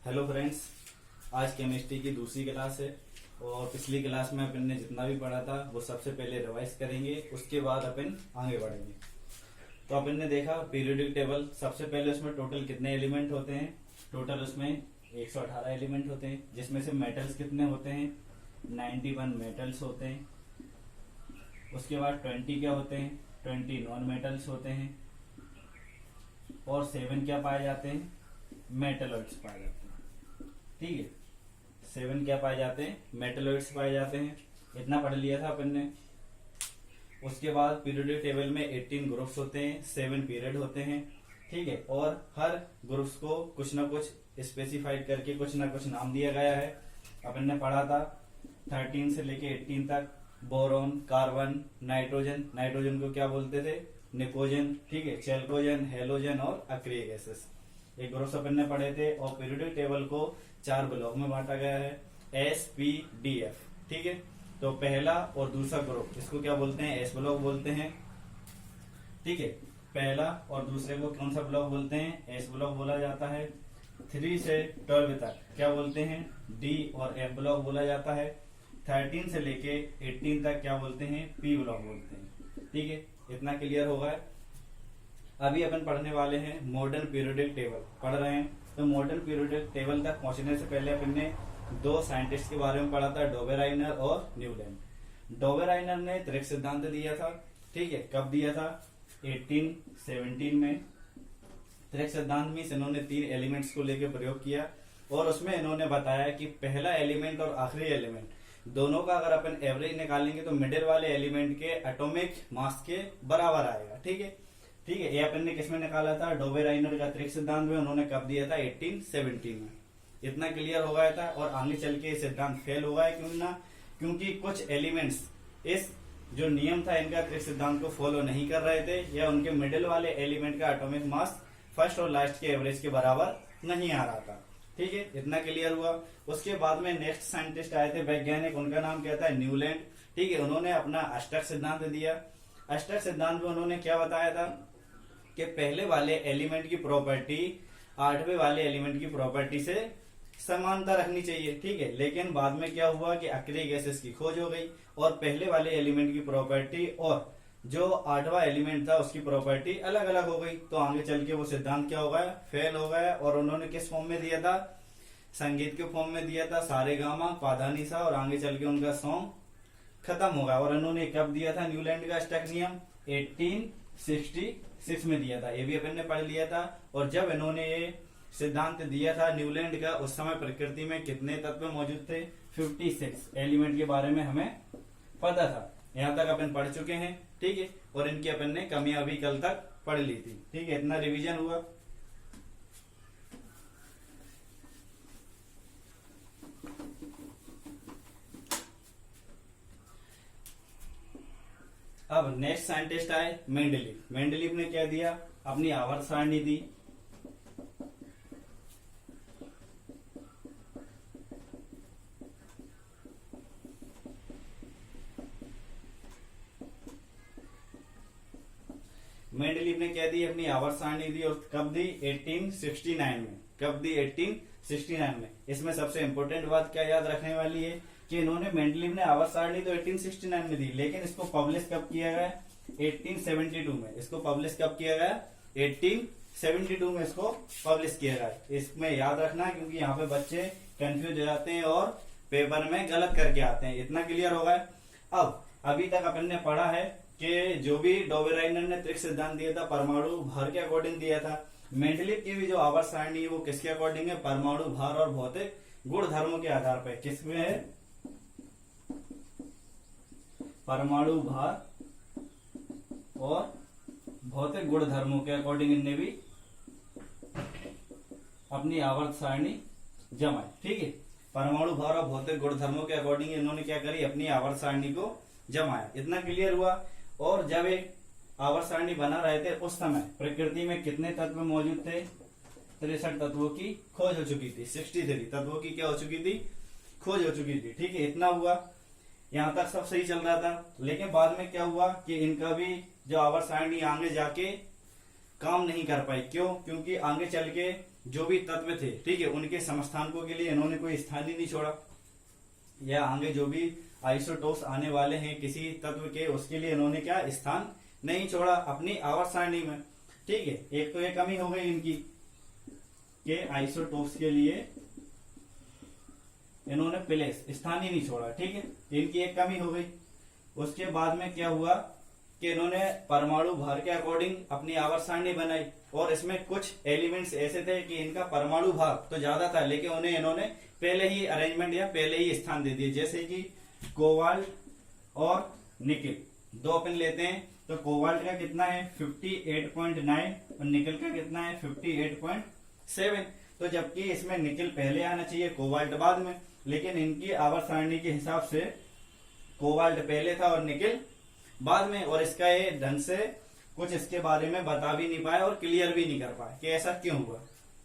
Hello friends, आज chemistry की दूसरी क्लास है और पिछली क्लास में अपन ने जितना भी पढ़ा था वो सबसे पहले रिवाइज करेंगे, उसके बाद अपन आगे बढ़ेंगे। तो अपन ने देखा पीरियोडिक टेबल। सबसे पहले उसमें टोटल कितने एलिमेंट होते हैं। टोटल उसमें 118 एलिमेंट होते हैं, जिसमें से मेटल्स कितने होते हैं, 91 मेटल्स होते हैं। उसके बाद 20 क्या होते हैं, 20 नॉन मेटल्स होते हैं और 7 क्या पाए जाते हैं, मेटलॉइड्स पाए जाते हैं। ठीक है, 7 क्या पाए जाते हैं, मेटलॉइड्स पाए जाते हैं। इतना पढ़ लिया था अपन ने। उसके बाद पीरियोडिक टेबल में 18 ग्रुप्स होते हैं, 7 पीरियड होते हैं। ठीक है, और हर ग्रुप्स को कुछ ना कुछ स्पेसिफाइड करके कुछ ना कुछ नाम दिया गया है। अपन ने पढ़ा था 13 से लेके 18 तक बोरोन, कार्बन, नाइट्रोजन। नाइट्रोजन को क्या बोलते थे, निकोजन। ठीक है, चेल्कोजन, हेलोजन और अक्रिय गैसेस। एक ग्रुप्स अपन ने पढ़े थे। और पीरियोडिक टेबल को 4 ब्लॉक में बांटा गया है, SPDF। ठीक है, तो पहला और दूसरा ग्रुप, इसको क्या बोलते हैं, एस ब्लॉक बोलते हैं। ठीक है, पहला और दूसरे को कौन सा ब्लॉक बोलते हैं, एस ब्लॉक बोला जाता है। 3 से 12 तक क्या बोलते हैं, डी और एफ ब्लॉक बोला जाता है। 13 से लेके 18 तक क्या बोलते हैं, पी ब्लॉक बोलते हैं। ठीक है, इतना क्लियर होगा। अभी अपन पढ़ने वाले हैं मॉडर्न पीरियोडिक टेबल पढ़ रहे हैं। तो मॉडर्न पीरियोडिक टेबल तक पहुंचने से पहले अपन ने 2 साइंटिस्ट के बारे में पढ़ा था, डोबेराइनर और न्यूलैंड। डोबेराइनर ने त्रिक सिद्धांत दिया था। ठीक है, कब दिया था, 1817 में। त्रिक सिद्धांत में इन्होंने 3 एलिमेंट्स को लेकर प्रयोग किया और उसमें इन्होंने बताया कि पहला एलिमेंट और आखिरी एलिमेंट दोनों का अगर अपन एवरेज निकालेंगे तो मिडिल वाले एलिमेंट के एटॉमिक मास के बराबर आएगा। ठीक है, ठीक है, ये अपन ने किसमें निकाला था, डोबेराइनर का त्रिक सिद्धांत में। उन्होंने कब दिया था, 1817 में। इतना क्लियर हो गया था। और आगे चल के सिद्धांत फेल हो गया, क्यों ना, क्योंकि कुछ एलिमेंट्स इस जो नियम था इनका त्रिक सिद्धांत को फॉलो नहीं कर रहे थे, या उनके मिडिल वाले एलिमेंट का एटॉमिक मास फर्स्ट और लास्ट के एवरेज के बराबर नहीं आ रहा था। ठीक है, इतना क्लियर हुआ। उसके बाद में नेक्स्ट साइंटिस्ट आए थे, वैज्ञानिक, उनका नाम क्या था, न्यूलैंड। ठीक है, उन्होंने अपना अष्टक सिद्धांत दिया। अष्टक सिद्धांत में उन्होंने क्या बताया था कि पहले वाले एलिमेंट की प्रॉपर्टी 8वें वाले एलिमेंट की प्रॉपर्टी से समानता रखनी चाहिए। ठीक है, लेकिन बाद में क्या हुआ कि अक्रिय गैसेस की खोज हो गई और पहले वाले एलिमेंट की प्रॉपर्टी और जो 8वां एलिमेंट था उसकी प्रॉपर्टी अलग अलग हो गई। तो आगे चल के वो सिद्धांत क्या हो गया, फेल हो गया। और उन्होंने किस फॉर्म में दिया था, संगीत के फॉर्म में दिया था, सारे गामा पाधानीसा, और आगे चल के उनका सॉन्ग खत्म हो गया। और उन्होंने कब दिया था न्यूलैंड का अष्टक नियम, 1866 में दिया था। ये भी अपन ने पढ़ लिया था। और जब इन्होंने ये सिद्धांत दिया था न्यूलैंड का, उस समय प्रकृति में कितने तत्व मौजूद थे, 56 एलिमेंट के बारे में हमें पता था। यहाँ तक अपन पढ़ चुके हैं। ठीक है, और इनकी अपन ने कमियां भी कल तक पढ़ ली थी। ठीक है, इतना रिवीजन हुआ। अब नेक्स्ट साइंटिस्ट आए मेंडलीव। मेंडलीव ने क्या दिया, अपनी आवर्त सारणी दी। मेंडलीव ने क्या दी, अपनी आवर्त सारणी दी। और कब दी, 1869 में। कब दी, 1869 में। इसमें सबसे इंपॉर्टेंट बात क्या याद रखने वाली है कि इन्होंने, मेंडलीव ने आवर्त सारणी तो 1869 में दी, लेकिन इसको पब्लिश कब किया गया, 1872 में। इसको पब्लिश कब किया गया, 1872 में इसको पब्लिश किया गया। इसमें याद रखना, क्योंकि यहाँ पे बच्चे कंफ्यूज हो जाते हैं और पेपर में गलत करके आते हैं। इतना क्लियर होगा। अब अभी तक अपन ने पढ़ा है कि जो भी डोबेराइनर ने त्रिक सिद्धांत दिया था परमाणु भार के अकॉर्डिंग दिया था। मेंडलीव की भी जो आवर्त सारणी है वो किसके अकॉर्डिंग है, परमाणु भार और भौतिक गुण धर्मों के आधार पर। किसमें है, परमाणु भार और भौतिक गुण धर्मों के अकॉर्डिंग इनने भी अपनी आवर्त सारणी जमाई। ठीक है, परमाणु भार और भौतिक गुण धर्मों के अकॉर्डिंग इन्होंने क्या करी, अपनी आवर्त सारणी को जमाया। इतना क्लियर हुआ। और जब एक आवर्त सारणी बना रहे थे उस समय प्रकृति में कितने तत्व मौजूद थे, 63 तत्वों की खोज हो चुकी थी। 63 तत्वों की क्या हो चुकी थी, खोज हो चुकी थी। ठीक है, इतना हुआ। यहाँ तक सब सही चल रहा था। लेकिन बाद में क्या हुआ कि इनका भी जो आवर्त सारणी आगे जाके काम नहीं कर पाई। क्यों, क्योंकि आगे चल के जो भी तत्व थे, ठीक है, उनके समस्थानिकों के लिए इन्होंने कोई स्थान ही नहीं छोड़ा, या आगे जो भी आइसोटोप्स आने वाले हैं किसी तत्व के, उसके लिए इन्होंने क्या स्थान नहीं छोड़ा अपनी आवर्त सारणी में। ठीक है, एक तो ये कमी हो गई इनकी के आइसोटोप्स के लिए इन्होंने प्लेस स्थान ही नहीं छोड़ा। ठीक है, इनकी एक कमी हो गई। उसके बाद में क्या हुआ कि इन्होंने परमाणु भार के अकॉर्डिंग अपनी आवर्त सारणी बनाई, और इसमें कुछ एलिमेंट्स ऐसे थे कि इनका परमाणु भार तो ज्यादा था, लेकिन उन्हें इन्होंने पहले ही अरेंजमेंट या पहले ही स्थान दे दिए। जैसे कि कोबाल्ट और निकिल, दो अपन लेते हैं तो कोबाल्ट का कितना है 58.9 और निकिल का कितना है 58.7। तो जबकि इसमें निकिल पहले आना चाहिए, कोबाल्ट बाद में, लेकिन इनकी आवर्त सारणी के हिसाब से कोबाल्ट पहले था और निकिल बाद में, और इसका ये ढंग से कुछ इसके बारे में बता भी नहीं पाए और क्लियर भी नहीं कर पाए कि ऐसा क्यों हुआ।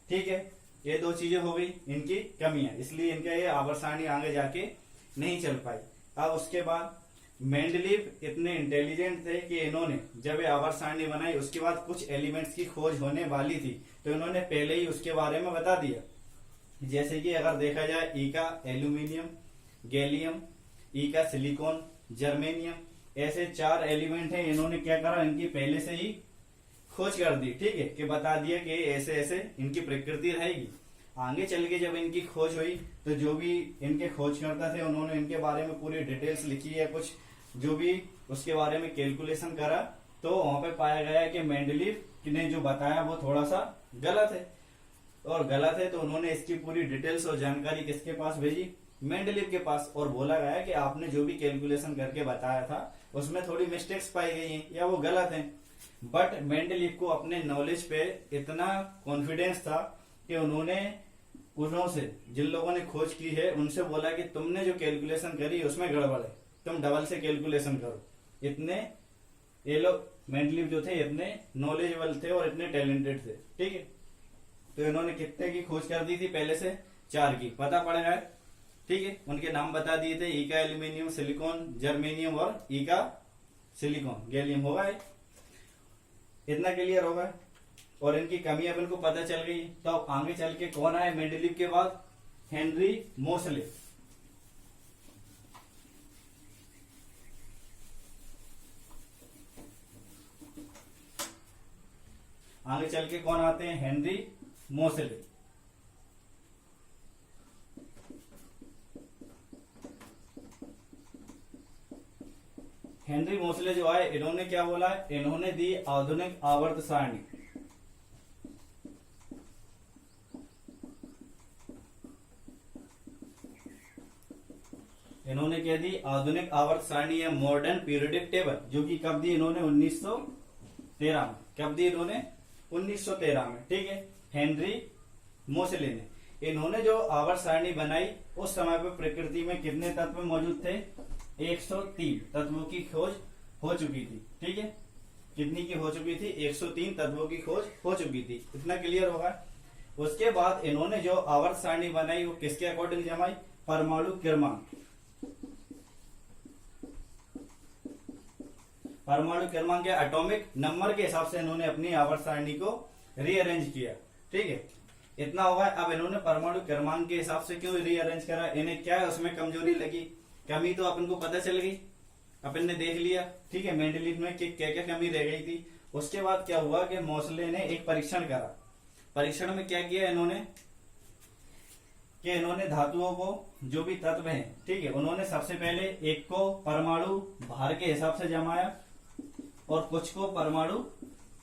ठीक है, ये दो चीजें हो गई इनकी कमियां, इसलिए इनका ये आवर्त सारणी आगे जाके नहीं चल पाई। अब उसके बाद मेंडलीव इतने इंटेलिजेंट थे कि इन्होंने जब ये आवर्त सारणी बनाई उसके बाद कुछ एलिमेंट्स की खोज होने वाली थी, तो इन्होंने पहले ही उसके बारे में बता दिया। जैसे कि अगर देखा जाए ई का एल्यूमिनियम, गैलियम, ई का सिलिकॉन, जर्मेनियम, ऐसे 4 एलिमेंट हैं, इन्होंने क्या करा इनकी पहले से ही खोज कर दी। ठीक है, कि बता दिया कि ऐसे ऐसे इनकी प्रकृति रहेगी। आगे चल के जब इनकी खोज हुई तो जो भी इनके खोजकर्ता थे उन्होंने इनके बारे में पूरी डिटेल्स लिखी है, कुछ जो भी उसके बारे में कैलकुलेशन करा, तो वहां पे पाया गया कि मेंडलीव ने जो बताया वो थोड़ा सा गलत है, और गलत है तो उन्होंने इसकी पूरी डिटेल्स और जानकारी किसके पास भेजी, मेंडलीव के पास, और बोला गया कि आपने जो भी कैलकुलेशन करके बताया था उसमें थोड़ी मिस्टेक्स पाई गई हैं या वो गलत हैं। बट मेंडलीव को अपने नॉलेज पे इतना कॉन्फिडेंस था कि उन्होंने उनसे जिन लोगों ने खोज की है उनसे बोला कि तुमने जो कैलकुलेशन करी उसमें गड़बड़ है, तुम डबल से कैलकुलेशन करो। इतने ये लोग मेंडलीव जो थे इतने नॉलेजेबल थे और इतने टैलेंटेड थे। ठीक है, तो इन्होंने कितने की खोज कर दी थी पहले से 4 की, पता पड़ गया। ठीक है, उनके नाम बता दिए थे, ई का एल्यूमिनियम, सिलिकॉन, जर्मेनियम और ई का सिलिकॉन, गैलियम होगा। इतना क्लियर होगा और इनकी कमी अपन को पता चल गई। तो अब आगे चल के कौन आए मेंडलीव के बाद, हेनरी मोसले। आगे चल के कौन आते हैं, हेनरी मोसले। हेनरी मोसले जो आए इन्होंने क्या बोला, इन्होंने दी आधुनिक आवर्त सारणी। इन्होंने क्या दी, आधुनिक आवर्त सारणी या मॉडर्न पीरियोडिक टेबल, जो कि कब दी इन्होंने 1913 में। कब दी इन्होंने 1913 में। ठीक है, हेनरी मोसले ने इन्होंने जो आवर्त सारणी बनाई उस समय पे प्रकृति में कितने तत्व मौजूद थे, 103 तत्वों की खोज हो चुकी थी। ठीक है, कितनी की हो चुकी थी, 103 तत्वों की खोज हो चुकी थी। इतना क्लियर होगा। उसके बाद इन्होंने जो आवर्त सारणी बनाई वो किसके अकॉर्डिंग जमाई, परमाणु क्रमांक। परमाणु क्रमांक के एटॉमिक नंबर के हिसाब से इन्होंने अपनी आवर्त सारणी को रीअरेंज किया। ठीक है, इतना होगा। अब इन्होंने परमाणु क्रमांक के हिसाब से क्यों रीअरेंज करा, इन्हें क्या है उसमें कमजोरी लगी, कमी तो अपन को पता चल गई, अपन ने देख लिया। ठीक है, मेंडलीव में क्या क्या कमी रह गई थी। उसके बाद क्या हुआ कि मोसले ने एक परीक्षण करा। परीक्षण में क्या किया इन्होंने कि इन्होंने धातुओं को जो भी तत्व हैं, ठीक है, उन्होंने सबसे पहले एक को परमाणु भार के हिसाब से जमाया और कुछ को परमाणु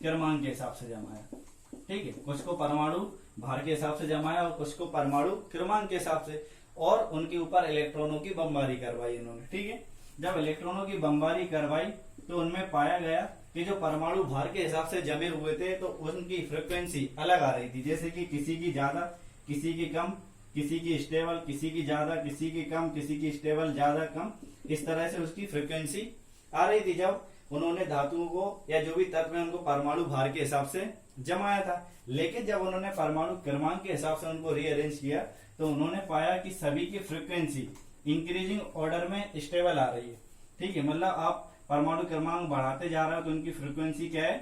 क्रमांक के हिसाब से जमाया। ठीक है, कुछ को परमाणु भार के हिसाब से जमाया और कुछ को परमाणु क्रमांक के हिसाब से, और उनके ऊपर इलेक्ट्रॉनों की बमबारी करवाई इन्होंने। ठीक है, जब इलेक्ट्रॉनों की बमबारी करवाई तो उनमें पाया गया कि जो परमाणु भार के हिसाब से जमे हुए थे तो उनकी फ्रिक्वेंसी अलग आ रही थी। जैसे कि किसी की ज्यादा, किसी की कम, किसी की स्टेबल, किसी की ज्यादा, किसी की कम, किसी की स्टेबल, ज्यादा, कम, इस तरह से उसकी फ्रिक्वेंसी आ रही थी जब उन्होंने धातुओं को या जो भी तत्व है उनको परमाणु भार के हिसाब से जमाया था। लेकिन जब उन्होंने परमाणु क्रमांक के हिसाब से उनको रीअरेंज किया तो उन्होंने पाया कि सभी की फ्रीक्वेंसी इंक्रीजिंग ऑर्डर में स्टेबल आ रही है। ठीक है, मतलब आप परमाणु क्रमांक बढ़ाते जा रहे हो तो उनकी फ्रीक्वेंसी क्या है,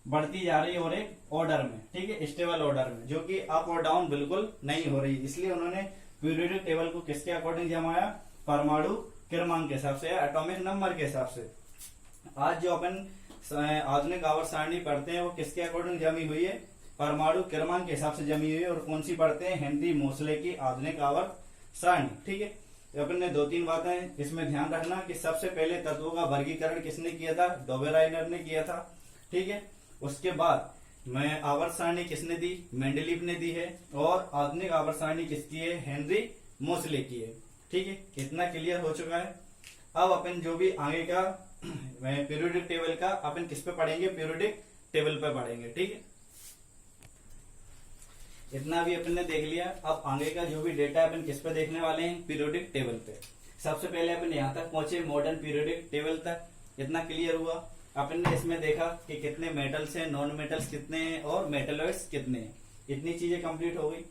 बढ़ती जा रही है और एक ऑर्डर में, ठीक है, स्टेबल ऑर्डर में, जो कि अप और डाउन बिल्कुल नहीं हो रही। इसलिए उन्होंने पीरियोडिक टेबल को किसके अकॉर्डिंग जमाया, परमाणु क्रमांक के हिसाब से या एटॉमिक नंबर के हिसाब से। आज जो अपन आधुनिक आवर्त सारणी पढ़ते हैं वो किसके अकॉर्डिंग जमी हुई है, परमाणु क्रमांक के हिसाब से जमी हुई है। और कौन सी पढ़ते हैं, हेनरी मोसले की आधुनिक आवर्त सारणी, ठीक है। तो अपन ने 2-3 बातें इसमें ध्यान रखना कि सबसे पहले तत्वों का वर्गीकरण किसने किया था, डोबेराइनर ने किया था, ठीक है। उसके बाद मैं आवर्त सारणी किसने दी, मेंडलीव ने दी है। और आधुनिक आवर्त सारणी किसकी है, हेनरी मोसले की है, ठीक है। इतना क्लियर हो चुका है। अब अपन जो भी आगे का पीरियोडिक टेबल का अपन किस पे पढ़ेंगे, पीरियोडिक टेबल पे पढ़ेंगे, ठीक है। इतना भी अपन ने देख लिया। अब आगे का जो भी डेटा अपन किस पे देखने वाले हैं, पीरियोडिक टेबल पे। सबसे पहले अपन यहाँ तक पहुंचे, मॉडर्न पीरियोडिक टेबल तक। इतना क्लियर हुआ। अपन ने इसमें देखा कि कितने मेटल्स हैं, नॉन मेटल्स कितने हैं और मेटलॉइड्स कितने हैं। इतनी चीजें कंप्लीट हो गई।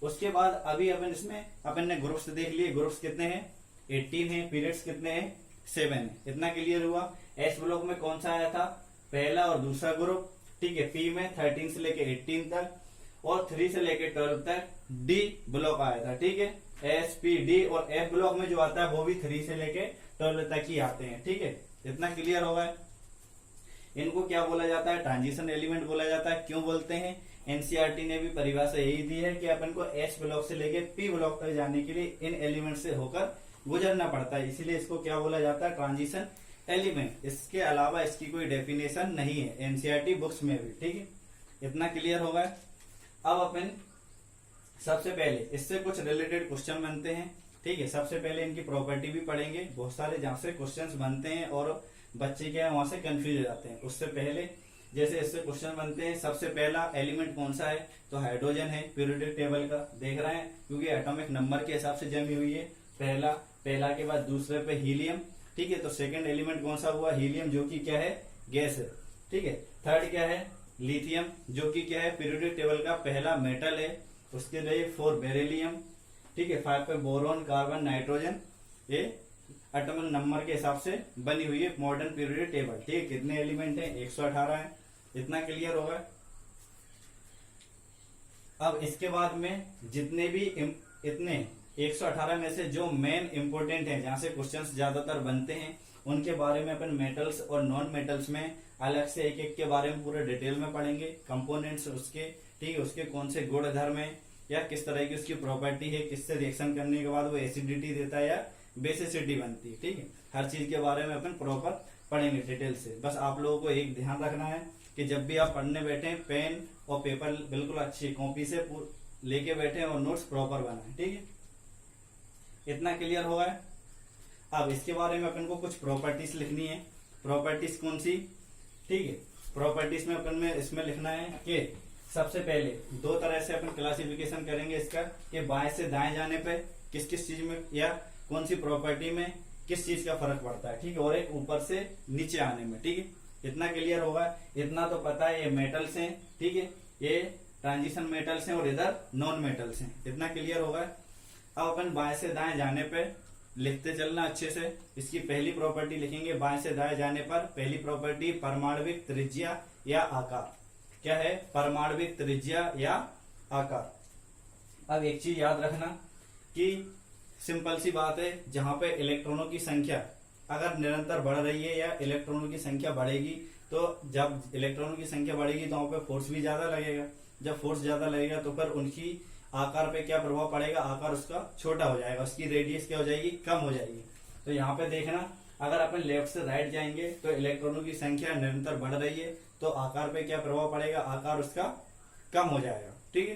उसके बाद अभी अपन इसमें अपन ने ग्रुप्स देख लिए, ग्रुप्स कितने हैं, 18 है, पीरियड्स कितने हैं, 7 है। इतना क्लियर हुआ। एस ब्लॉक में कौन सा आया था, पहला और दूसरा ग्रुप, ठीक है। पी में 13 से लेके 18 तक और 3 से लेके 12 तक डी ब्लॉक आया था, ठीक है। S, P, D. और एफ ब्लॉक में जो आता है वो भी 3 से लेके 12 तक ही आते हैं, ठीक है। इतना क्लियर होगा। इनको क्या बोला जाता है, ट्रांजिशन एलिमेंट बोला जाता है। क्यों बोलते हैं, एनसीईआरटी ने भी परिभाषा यही दी है कि अपन को एस ब्लॉक से लेके पी ब्लॉक तक जाने के लिए इन एलिमेंट से होकर गुजरना पड़ता है, इसीलिए इसको क्या बोला जाता है, ट्रांजिशन एलिमेंट। इसके अलावा इसकी कोई डेफिनेशन नहीं है एनसीईआरटी बुक्स में भी, ठीक है। इतना क्लियर होगा। अब अपन सबसे पहले इससे कुछ रिलेटेड क्वेश्चन बनते हैं, ठीक है। सबसे पहले इनकी प्रॉपर्टी भी पढ़ेंगे, बहुत सारे जहां से क्वेश्चन बनते हैं और बच्चे क्या है वहां से कंफ्यूज हो जाते हैं। उससे पहले जैसे इससे क्वेश्चन बनते हैं, सबसे पहला एलिमेंट कौन सा है, तो हाइड्रोजन है। पीरियोडिक टेबल का देख रहे हैं क्योंकि एटॉमिक नंबर के हिसाब से जमी हुई है। पहला के बाद दूसरे पे हीलियम, ठीक है। तो सेकंड एलिमेंट कौन सा हुआ, हीलियम, जो कि क्या है, गैस है, ठीक है। थर्ड क्या है, लिथियम, जो कि क्या है, पीरियोडिक टेबल का पहला मेटल है। उसके लिए 4 बेरिलियम, ठीक है। 5 पे बोरॉन, कार्बन, नाइट्रोजन। ये एटॉमिक नंबर के हिसाब से बनी हुई है मॉडर्न पीरियोडिक टेबल, ठीक है। कितने एलिमेंट हैं, 118 है। इतना क्लियर होगा। अब इसके बाद में जितने भी इतने 118 में से जो मेन इंपोर्टेंट है, जहां से क्वेश्चंस ज्यादातर बनते हैं, उनके बारे में अपन मेटल्स और नॉन मेटल्स में अलग से एक एक के बारे में पूरे डिटेल में पढ़ेंगे। कंपोनेंट्स उसके, ठीक है, उसके कौन से गुण धर्म है या किस तरह की उसकी प्रॉपर्टी है, किससे रिएक्शन करने के बाद वो एसिडिटी देता है या बेसिसिटी बनती है, ठीक है। हर चीज के बारे में अपन प्रॉपर पढ़ेंगे डिटेल से। बस आप लोगों को एक ध्यान रखना है कि जब भी आप पढ़ने बैठे, पेन और पेपर बिल्कुल अच्छी कॉपी से लेके बैठे और नोट्स प्रॉपर बनाए, ठीक है। इतना क्लियर होगा। अब इसके बारे में अपन को कुछ प्रॉपर्टीज लिखनी है। प्रॉपर्टीज कौन सी, ठीक है। प्रॉपर्टीज में अपन में इसमें लिखना है कि सबसे पहले 2 तरह से अपन क्लासिफिकेशन करेंगे इसका, कि बाएं से दाएं जाने पे किस किस चीज में या कौन सी प्रॉपर्टी में किस चीज का फर्क पड़ता है, ठीक है। और एक ऊपर से नीचे आने में, ठीक है। इतना क्लियर होगा। इतना तो पता है ये मेटल्स हैं, ठीक है, ये ट्रांजिशन मेटल्स हैं और इधर नॉन मेटल्स हैं। इतना क्लियर होगा। अब अपन बाएं से दाएं जाने पे लिखते चलना अच्छे से। इसकी पहली प्रॉपर्टी लिखेंगे बाएं से दाएं जाने पर। पहली प्रॉपर्टी परमाणविक त्रिज्या या आकार। क्या है, परमाणविक त्रिज्या या आकार। अब एक चीज याद रखना कि सिंपल सी बात है, जहां पे इलेक्ट्रॉनों की संख्या अगर निरंतर बढ़ रही है या इलेक्ट्रॉनों की संख्या बढ़ेगी, तो जब इलेक्ट्रॉनों की संख्या बढ़ेगी तो वहां पे फोर्स भी ज्यादा लगेगा। जब फोर्स ज्यादा लगेगा तो फिर उनकी आकार पे क्या प्रभाव पड़ेगा, आकार उसका छोटा हो जाएगा, उसकी रेडियस क्या हो जाएगी, कम हो जाएगी। तो यहाँ पे देखना, अगर अपन लेफ्ट से राइट जाएंगे तो इलेक्ट्रॉनों की संख्या निरंतर बढ़ रही है, तो आकार पे क्या प्रभाव पड़ेगा, आकार उसका कम हो जाएगा, ठीक है।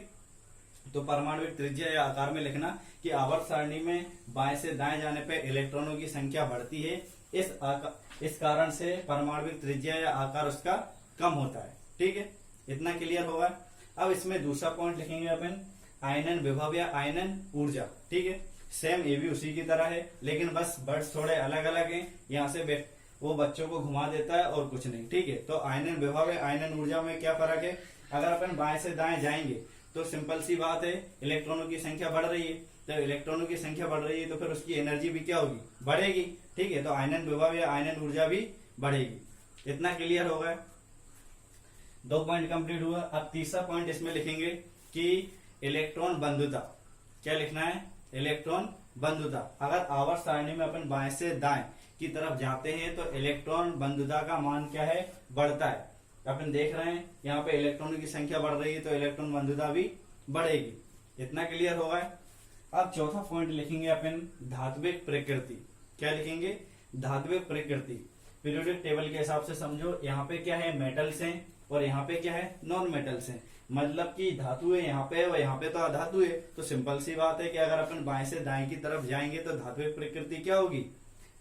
तो परमाणविक त्रिज्या या आकार में लिखना कि आवर्त सारणी में बाएं से दाएं जाने पे इलेक्ट्रॉनों की संख्या बढ़ती है, इस कारण से परमाणविक त्रिज्या या आकार उसका कम होता है, ठीक है। इतना क्लियर होगा। अब इसमें दूसरा पॉइंट लिखेंगे अपन, आयनन विभव या आयनन ऊर्जा, ठीक है। सेम ये भी उसी की तरह है, लेकिन बस वर्ड्स थोड़े अलग अलग हैं। यहाँ से वो बच्चों को घुमा देता है और कुछ नहीं, ठीक है। तो आयनन विभव है, आयनन ऊर्जा में क्या फर्क है। अगर अपन बाएं से दाएं जाएंगे तो सिंपल सी बात है, इलेक्ट्रॉनों की संख्या बढ़ रही है। जब इलेक्ट्रॉनों की संख्या बढ़ रही है तो फिर उसकी एनर्जी भी क्या होगी, बढ़ेगी, ठीक है। तो आयनन विभव या आयनन ऊर्जा भी बढ़ेगी। इतना क्लियर होगा। 2 पॉइंट कंप्लीट हुआ। अब तीसरा पॉइंट इसमें लिखेंगे कि इलेक्ट्रॉन बंधुता। क्या लिखना है? इलेक्ट्रॉन बंधुता। अगर आवर्त सारणी में अपन बाएं से दाएं की तरफ जाते हैं तो इलेक्ट्रॉन बंधुता का मान क्या है? बढ़ता है। अपन देख रहे हैं यहाँ पे इलेक्ट्रॉनों की संख्या बढ़ रही है तो इलेक्ट्रॉन बंधुता भी बढ़ेगी। इतना क्लियर होगा। अब चौथा पॉइंट लिखेंगे अपन धात्विक प्रकृति। क्या लिखेंगे? धात्विक प्रकृति। पीरियोडिक टेबल के हिसाब से समझो, यहाँ पे क्या है? मेटल्स हैं और यहाँ पे क्या है? नॉन मेटल्स हैं। मतलब कि धातु है यहाँ पे और यहाँ पे तो अधातु है। तो सिंपल सी बात है कि अगर अपन बाएं से दाएं की तरफ जाएंगे तो धात्विक प्रकृति क्या होगी?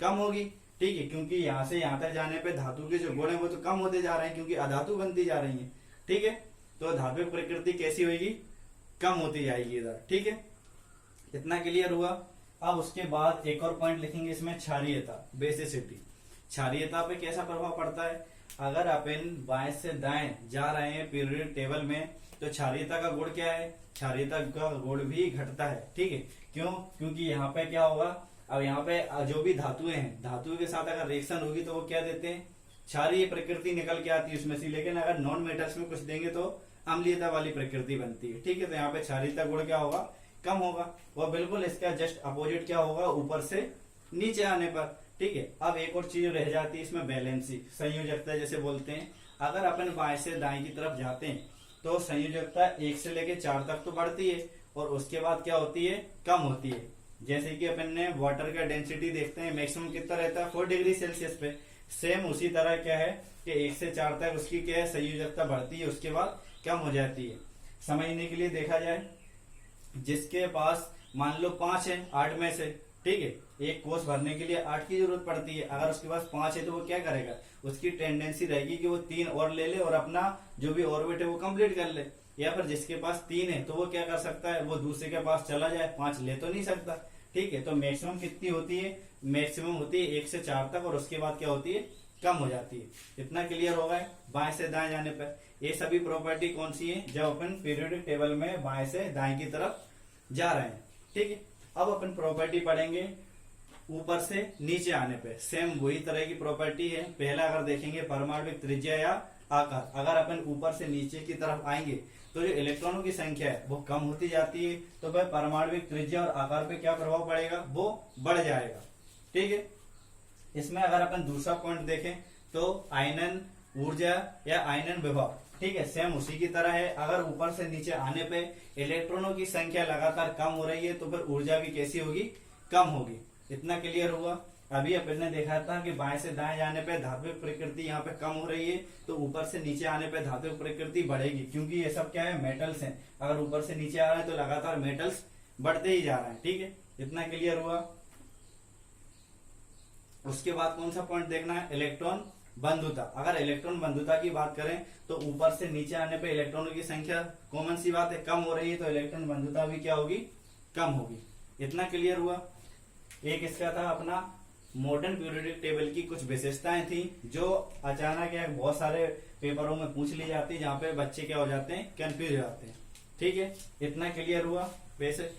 कम होगी। ठीक है, क्योंकि यहाँ से यहाँ तक जाने पे धातु के जो गुण है वो तो कम होते जा रहे हैं क्योंकि अधातु बनती जा रही है। ठीक है, तो धात्विक प्रकृति कैसी होगी? कम होती जाएगी इधर। ठीक है, इतना क्लियर हुआ। अब उसके बाद एक और पॉइंट लिखेंगे इसमें, क्षारीयता, बेसिसिटी। क्षारीयता पे कैसा प्रभाव पड़ता है? अगर अपन बाएं से दाएं जा रहे हैं पीरियोडिक टेबल में तो क्षारीयता का गुण क्या है? क्षारीयता का गुण भी घटता है। ठीक है, क्यों? क्योंकि यहाँ पे क्या होगा? अब यहाँ पे जो भी धातुएं हैं, धातुओं के साथ अगर रिएक्शन होगी तो वो क्या देते हैं? क्षारीय प्रकृति निकल के आती है उसमें से। लेकिन अगर नॉन मेटल्स में कुछ देंगे तो अम्लीयता वाली प्रकृति बनती है। ठीक है, तो यहाँ पे क्षारीयता गुण क्या होगा? कम होगा। और बिल्कुल इसका जस्ट अपोजिट क्या होगा? ऊपर से नीचे आने पर। ठीक है, अब एक और चीज रह जाती है इसमें, बैलेंसी, संयोजकता जैसे बोलते हैं। अगर अपन बाएं से दाएं की तरफ जाते हैं तो संयोजकता 1 से लेके 4 तक तो बढ़ती है और उसके बाद क्या होती है? कम होती है। जैसे कि अपन ने वाटर का डेंसिटी देखते हैं, मैक्सिमम कितना रहता है? 4 डिग्री सेल्सियस पे। सेम उसी तरह क्या है कि 1 से 4 तक उसकी क्या है? संयोजकता बढ़ती है, उसके बाद कम हो जाती है। समझने के लिए देखा जाए, जिसके पास मान लो 5 है 8 में से, ठीक है, एक कोष भरने के लिए 8 की जरूरत पड़ती है। अगर उसके पास 5 है तो वो क्या करेगा? उसकी टेंडेंसी रहेगी कि वो 3 और ले ले और अपना जो भी ऑर्बिट है वो कंप्लीट कर ले। या फिर जिसके पास 3 है तो वो क्या कर सकता है? वो दूसरे के पास चला जाए, 5 ले तो नहीं सकता। ठीक है, तो मैक्सिमम कितनी होती है? मैक्सिमम होती है 1 से 4 तक और उसके बाद क्या होती है? कम हो जाती है। इतना क्लियर होगा बाएं से दाएं जाने पर। ये सभी प्रॉपर्टी कौन सी है? जब अपन पीरियोडिक टेबल में बाएं से दाएं की तरफ जा रहे हैं। ठीक है, अब अपन प्रॉपर्टी पढ़ेंगे ऊपर से नीचे आने पे। सेम वही तरह की प्रॉपर्टी है। पहला अगर देखेंगे परमाणविक त्रिज्या या आकार। अगर अपन ऊपर से नीचे की तरफ आएंगे तो जो इलेक्ट्रॉनों की संख्या है वो कम होती जाती है, तो भाई परमाणविक त्रिज्या और आकार पे क्या प्रभाव पड़ेगा? वो बढ़ जाएगा। ठीक है, इसमें अगर अपन दूसरा पॉइंट देखें तो आयनन ऊर्जा या आयनन विभव, ठीक है, सेम उसी की तरह है। अगर ऊपर से नीचे आने पे इलेक्ट्रॉनों की संख्या लगातार कम हो रही है तो फिर ऊर्जा भी कैसी होगी? कम होगी। इतना क्लियर हुआ। अभी अपन ने देखा था कि बाएं से दाएं जाने पे धात्विक प्रकृति यहाँ पे कम हो रही है तो ऊपर से नीचे आने पे धात्विक प्रकृति बढ़ेगी, क्योंकि ये सब क्या है? मेटल्स हैं। अगर ऊपर से नीचे आ रहे हैं तो लगातार मेटल्स बढ़ते ही जा रहे हैं। ठीक है, इतना क्लियर हुआ। उसके बाद कौन सा पॉइंट देखना है? इलेक्ट्रॉन बंधुता। अगर इलेक्ट्रॉन बंधुता की बात करें तो ऊपर से नीचे आने पे इलेक्ट्रॉनों की संख्या कॉमन सी बात है कम हो रही है, तो इलेक्ट्रॉन बंधुता भी क्या होगी? कम होगी। इतना क्लियर हुआ। एक इसका था अपना मॉडर्न पीरियोडिक टेबल की कुछ विशेषताएं थी जो अचानक या बहुत सारे पेपरों में पूछ ली जाती है, जहां पे बच्चे क्या हो जाते हैं? कंफ्यूज हो जाते हैं। ठीक है, इतना क्लियर हुआ। वैसे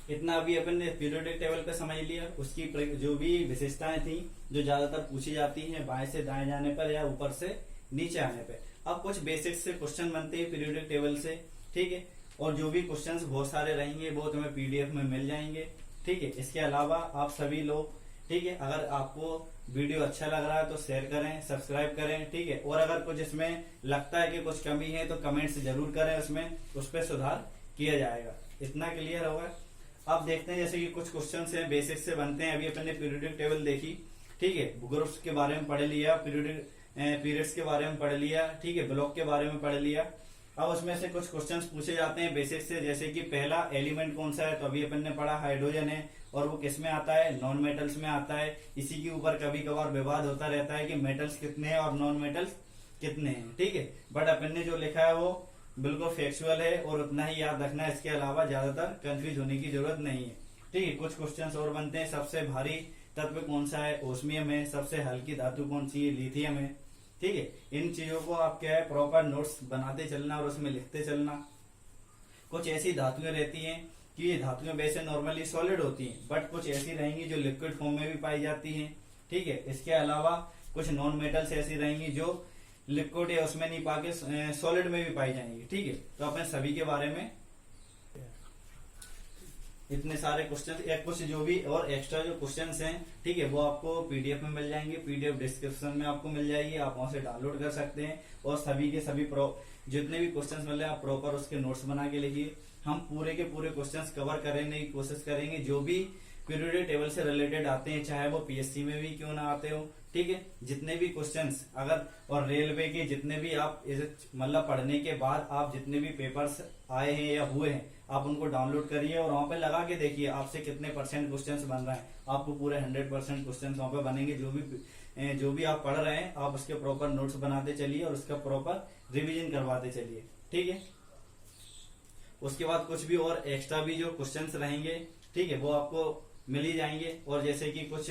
इतना अभी अपन ने पीरियोडिक टेबल पे समझ लिया। उसकी जो भी विशेषताएं थी जो ज्यादातर पूछी जाती हैं बाएं से दाएं जाने पर या ऊपर से नीचे आने पर। अब कुछ बेसिक से क्वेश्चन बनते हैं पीरियोडिक टेबल से। ठीक है, और जो भी क्वेश्चंस बहुत सारे रहेंगे वो तुम्हें पीडीएफ में मिल जाएंगे। ठीक है, इसके अलावा आप सभी लोग, ठीक है, अगर आपको वीडियो अच्छा लग रहा है तो शेयर करें, सब्सक्राइब करें। ठीक है, और अगर कुछ इसमें लगता है कि कुछ कमी है तो कमेंट्स जरूर करें, उसमें उस पर सुधार किया जाएगा। इतना क्लियर होगा। अब देखते हैं, जैसे कि कुछ क्वेश्चंस हैं बेसिक से बनते हैं। अभी अपन ने पीरियोडिक टेबल देखी, ठीक है, ग्रुप्स के बारे में पढ़ लिया, पीरियड्स के बारे में पढ़ लिया, ठीक है, ब्लॉक के बारे में पढ़ लिया। अब उसमें से कुछ क्वेश्चंस पूछे जाते हैं बेसिक से, जैसे कि पहला एलिमेंट कौन सा है? तो अभी अपन ने पढ़ा हाइड्रोजन है, और वो किस में आता है? नॉन मेटल्स में आता है। इसी के ऊपर कभी कभार विवाद होता रहता है कि मेटल्स कितने हैं और नॉन मेटल्स कितने हैं। ठीक है, बट अपन ने जो लिखा है वो बिल्कुल फैक्चुअल है और उतना ही याद रखना है। इसके अलावा ज्यादातर कंफ्यूज होने की जरूरत नहीं है। ठीक है, कुछ क्वेश्चंस और बनते हैं। सबसे भारी तत्व कौन सा है? ओस्मियम है। सबसे हल्की धातु कौन सी है? लिथियम है। ठीक है, इन चीजों को आप क्या है प्रॉपर नोट्स बनाते चलना और उसमें लिखते चलना। कुछ ऐसी धातुएं रहती हैं कि ये धातुएं वैसे नॉर्मली सॉलिड होती हैं, बट कुछ ऐसी रहेंगी जो लिक्विड फॉर्म में भी पाई जाती हैं। ठीक है, इसके अलावा कुछ नॉन मेटल्स ऐसी रहेंगी जो लिक्विड या उसमें नहीं पाके सॉलिड में भी पाई जाएंगी। ठीक है, तो अपन सभी के बारे में इतने सारे क्वेश्चन या कुछ जो भी और एक्स्ट्रा जो क्वेश्चंस हैं, ठीक है, वो आपको पीडीएफ में मिल जाएंगे। पीडीएफ डिस्क्रिप्शन में आपको मिल जाएगी, आप वहां से डाउनलोड कर सकते हैं। और सभी के सभी जितने भी क्वेश्चंस मिले आप प्रॉपर उसके नोट्स बना के लिखिए। हम पूरे के पूरे क्वेश्चंस कवर करने की कोशिश करेंगे जो भी पीरियोडिक टेबल से रिलेटेड आते हैं, चाहे वो पीएससी में भी क्यों ना आते हो। ठीक है, जितने भी क्वेश्चंस अगर और रेलवे के जितने भी आप मतलब पढ़ने के बाद आप जितने भी पेपर्स आए हैं या हुए हैं आप उनको डाउनलोड करिए और वहां पे लगा के देखिए आपसे कितने परसेंट क्वेश्चंस बन रहे हैं। आपको पूरे 100% क्वेश्चंस वहां पे बनेंगे। जो भी आप पढ़ रहे हैं आप उसके प्रॉपर नोट्स बनाते चलिए और उसका प्रॉपर रिवीजन करवाते चलिए। ठीक है, उसके बाद कुछ भी और एक्स्ट्रा भी जो क्वेश्चंस रहेंगे, ठीक है, वो आपको मिल ही जाएंगे। और जैसे कि कुछ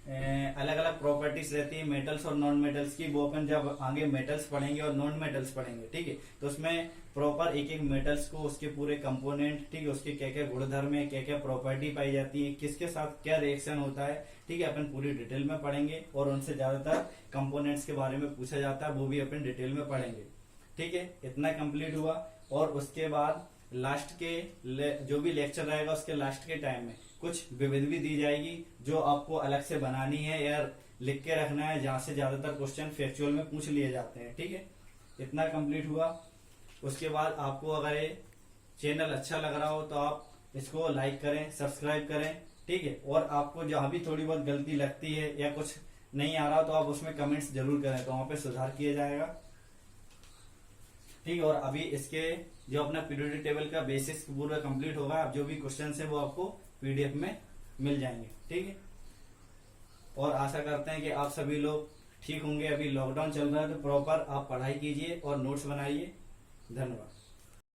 अलग अलग प्रॉपर्टीज रहती है मेटल्स और नॉन मेटल्स की, वो अपन जब आगे मेटल्स पढ़ेंगे और नॉन मेटल्स पढ़ेंगे, ठीक है, तो उसमें प्रॉपर एक एक मेटल्स को उसके पूरे कंपोनेंट, ठीक है, उसके क्या क्या गुणधर्म है, क्या क्या प्रॉपर्टी पाई जाती है, किसके साथ क्या रिएक्शन होता है, ठीक है, अपन पूरी डिटेल में पढ़ेंगे। और उनसे ज्यादातर कंपोनेंट्स के बारे में पूछा जाता है, वो भी अपन डिटेल में पढ़ेंगे। ठीक है, इतना कंप्लीट हुआ। और उसके बाद लास्ट के जो भी लेक्चर रहेगा उसके लास्ट के टाइम में कुछ विविध भी दी जाएगी जो आपको अलग से बनानी है या लिख के रखना है, जहां से ज्यादातर क्वेश्चन फैक्चुअल में पूछ लिए जाते हैं। ठीक है, इतना कंप्लीट हुआ। उसके बाद आपको अगर ये चैनल अच्छा लग रहा हो तो आप इसको लाइक करें, सब्सक्राइब करें। ठीक है, और आपको जहां भी थोड़ी बहुत गलती लगती है या कुछ नहीं आ रहा तो आप उसमें कमेंट्स जरूर करें, तो वहां पे सुधार किया जाएगा। ठीक है, और अभी इसके जो अपना पीरियोडिक टेबल का बेसिक्स पूरा कंप्लीट होगा, अब जो भी क्वेश्चन है वो आपको पीडीएफ में मिल जाएंगे। ठीक है, और आशा करते हैं कि आप सभी लोग ठीक होंगे। अभी लॉकडाउन चल रहा है तो प्रॉपर आप पढ़ाई कीजिए और नोट्स बनाइए। धन्यवाद।